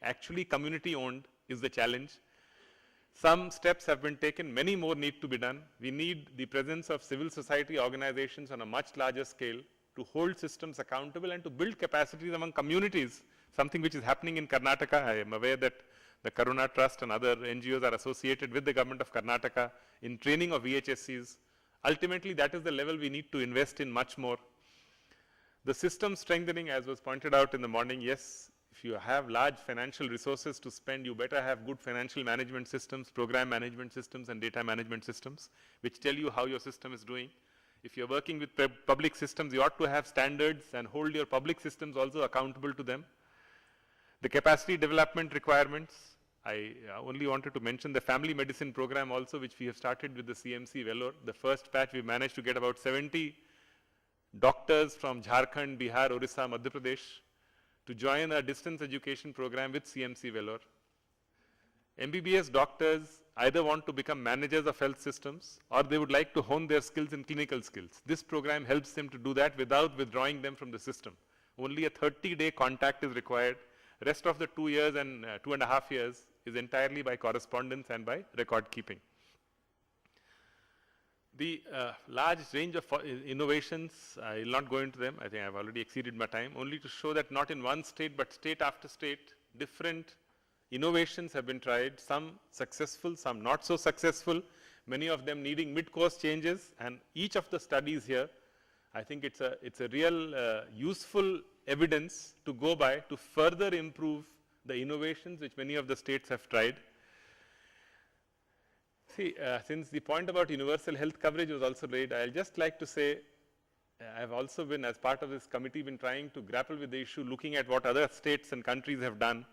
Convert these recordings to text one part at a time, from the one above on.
actually community owned is the challenge. Some steps have been taken, many more need to be done. We need the presence of civil society organizations on a much larger scale to hold systems accountable and to build capacities among communities, something which is happening in Karnataka. I am aware that the Karuna Trust and other NGOs are associated with the government of Karnataka in training of VHSCs. Ultimately, that is the level we need to invest in much more. The system strengthening, as was pointed out in the morning, yes, if you have large financial resources to spend, you better have good financial management systems, program management systems, and data management systems, which tell you how your system is doing. If you're working with public systems, you ought to have standards and hold your public systems also accountable to them. The capacity development requirements, I only wanted to mention the family medicine program also, which we have started with the CMC Vellore. The first batch, we managed to get about 70 doctors from Jharkhand, Bihar, Orissa, Madhya Pradesh to join a distance education program with CMC Vellore. MBBS doctors either want to become managers of health systems or they would like to hone their skills in clinical skills. This program helps them to do that without withdrawing them from the system. Only a 30-day contact is required. Rest of the 2 years and 2.5 years is entirely by correspondence and by record keeping. The large range of innovations, I will not go into them. I think I have already exceeded my time, only to show that not in one state, but state after state, different innovations have been tried, some successful, some not so successful, many of them needing mid-course changes, and each of the studies here, I think it's a real useful evidence to go by to further improve the innovations which many of the states have tried. See, since the point about universal health coverage was also raised, I'll just like to say, I've also been, as part of this committee, been trying to grapple with the issue, looking at what other states and countries have done.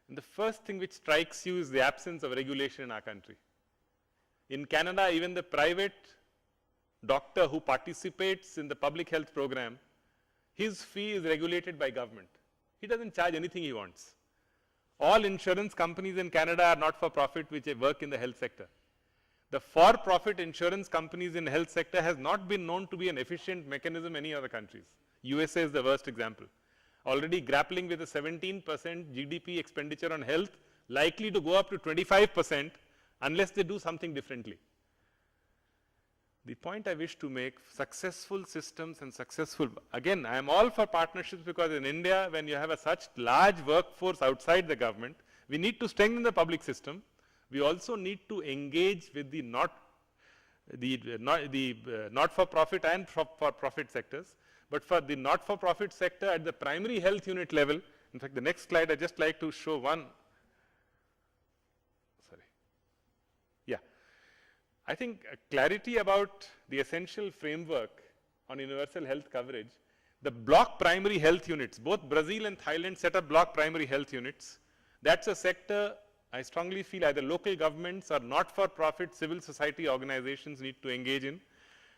And the first thing which strikes you is the absence of regulation in our country. In Canada, even the private doctor who participates in the public health program, his fee is regulated by government. He doesn't charge anything he wants. All insurance companies in Canada are not for profit which work in the health sector. The for-profit insurance companies in the health sector has not been known to be an efficient mechanism in any other countries. USA is the worst example. Already grappling with a 17% GDP expenditure on health, likely to go up to 25% unless they do something differently. The point I wish to make, successful systems and successful, again, I am all for partnerships because in India, when you have a such large workforce outside the government, we need to strengthen the public system. We also need to engage with the not-for-profit and for-profit sectors. But for the not-for-profit sector at the primary health unit level, in fact, the next slide, I'd just like to show one. I think clarity about the essential framework on universal health coverage, the block primary health units, both Brazil and Thailand set up block primary health units. That's a sector I strongly feel either local governments or not-for-profit civil society organizations need to engage in.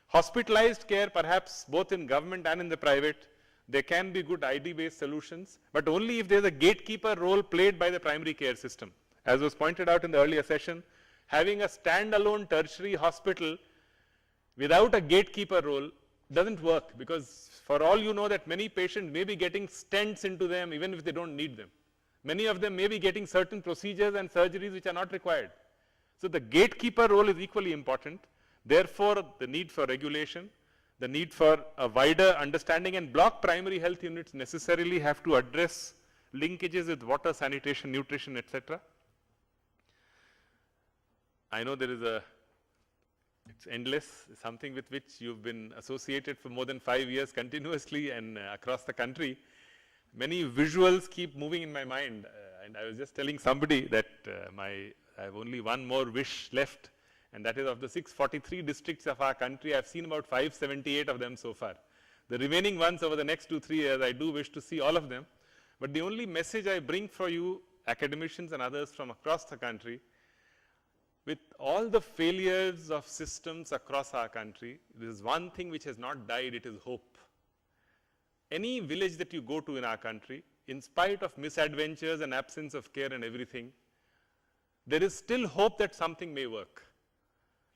Hospitalized care, perhaps both in government and in the private, there can be good ID-based solutions, but only if there's a gatekeeper role played by the primary care system. As was pointed out in the earlier session, having a standalone tertiary hospital without a gatekeeper role doesn't work, because for all you know that many patients may be getting stents into them even if they don't need them. Many of them may be getting certain procedures and surgeries which are not required. So the gatekeeper role is equally important. Therefore, the need for regulation, the need for a wider understanding, and block primary health units necessarily have to address linkages with water, sanitation, nutrition, etc. I know there is it's endless, something with which you've been associated for more than 5 years continuously and across the country. Many visuals keep moving in my mind, and I was just telling somebody that I have only one more wish left, and that is of the 643 districts of our country, I've seen about 578 of them so far. The remaining ones over the next 2-3 years, I do wish to see all of them. But the only message I bring for you, academicians and others from across the country, with all the failures of systems across our country, there is one thing which has not died, it is hope. Any village that you go to in our country, in spite of misadventures and absence of care and everything, there is still hope that something may work.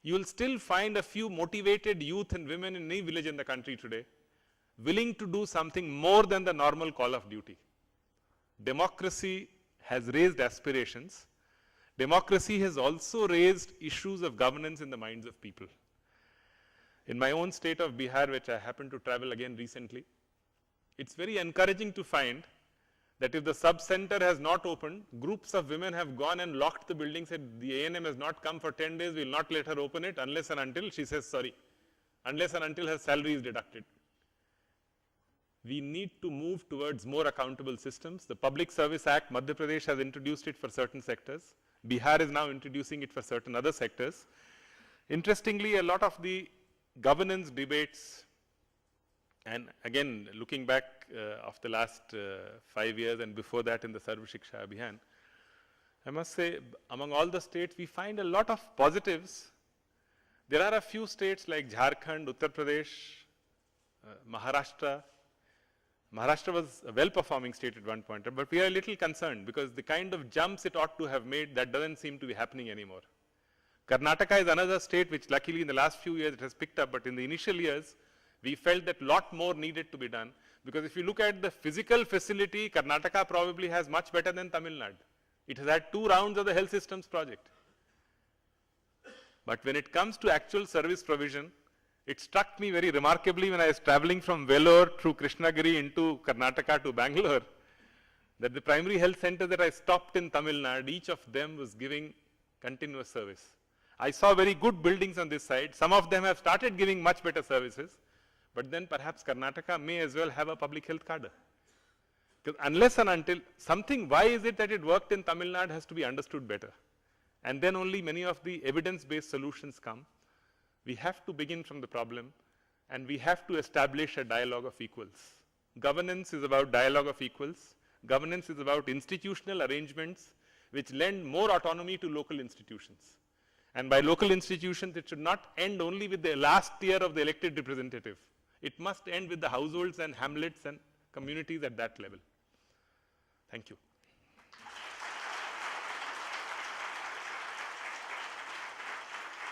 You will still find a few motivated youth and women in any village in the country today, willing to do something more than the normal call of duty. democracy has raised aspirations. Democracy has also raised issues of governance in the minds of people. In my own state of Bihar, which I happened to travel again recently, it's very encouraging to find that if the sub-center has not opened, groups of women have gone and locked the building, said the ANM has not come for 10 days, we will not let her open it unless and until she says sorry, unless and until her salary is deducted. We need to move towards more accountable systems. The Public Service Act, Madhya Pradesh has introduced it for certain sectors. Bihar is now introducing it for certain other sectors. Interestingly, a lot of the governance debates, and again, looking back of the last 5 years and before that in the Sarva Shiksha Abhiyan, I must say, among all the states, we find a lot of positives. There are a few states like Jharkhand, Uttar Pradesh, Maharashtra. Maharashtra was a well-performing state at one point, but we are a little concerned because the kind of jumps it ought to have made, that doesn't seem to be happening anymore. Karnataka is another state which luckily in the last few years it has picked up, but in the initial years, we felt that lot more needed to be done, because if you look at the physical facility, Karnataka probably has much better than Tamil Nadu. It has had 2 rounds of the health systems project. But when it comes to actual service provision, it struck me very remarkably when I was traveling from Vellore through Krishnagiri into Karnataka to Bangalore, that the primary health center that I stopped in Tamil Nadu, each of them was giving continuous service. I saw very good buildings on this side. Some of them have started giving much better services, but then perhaps Karnataka may as well have a public health cadre. Because unless and until something, why is it that it worked in Tamil Nadu has to be understood better. And then only many of the evidence-based solutions come. We have to begin from the problem, and we have to establish a dialogue of equals. Governance is about dialogue of equals. Governance is about institutional arrangements which lend more autonomy to local institutions. And by local institutions, it should not end only with the last tier of the elected representative. It must end with the households and hamlets and communities at that level. Thank you.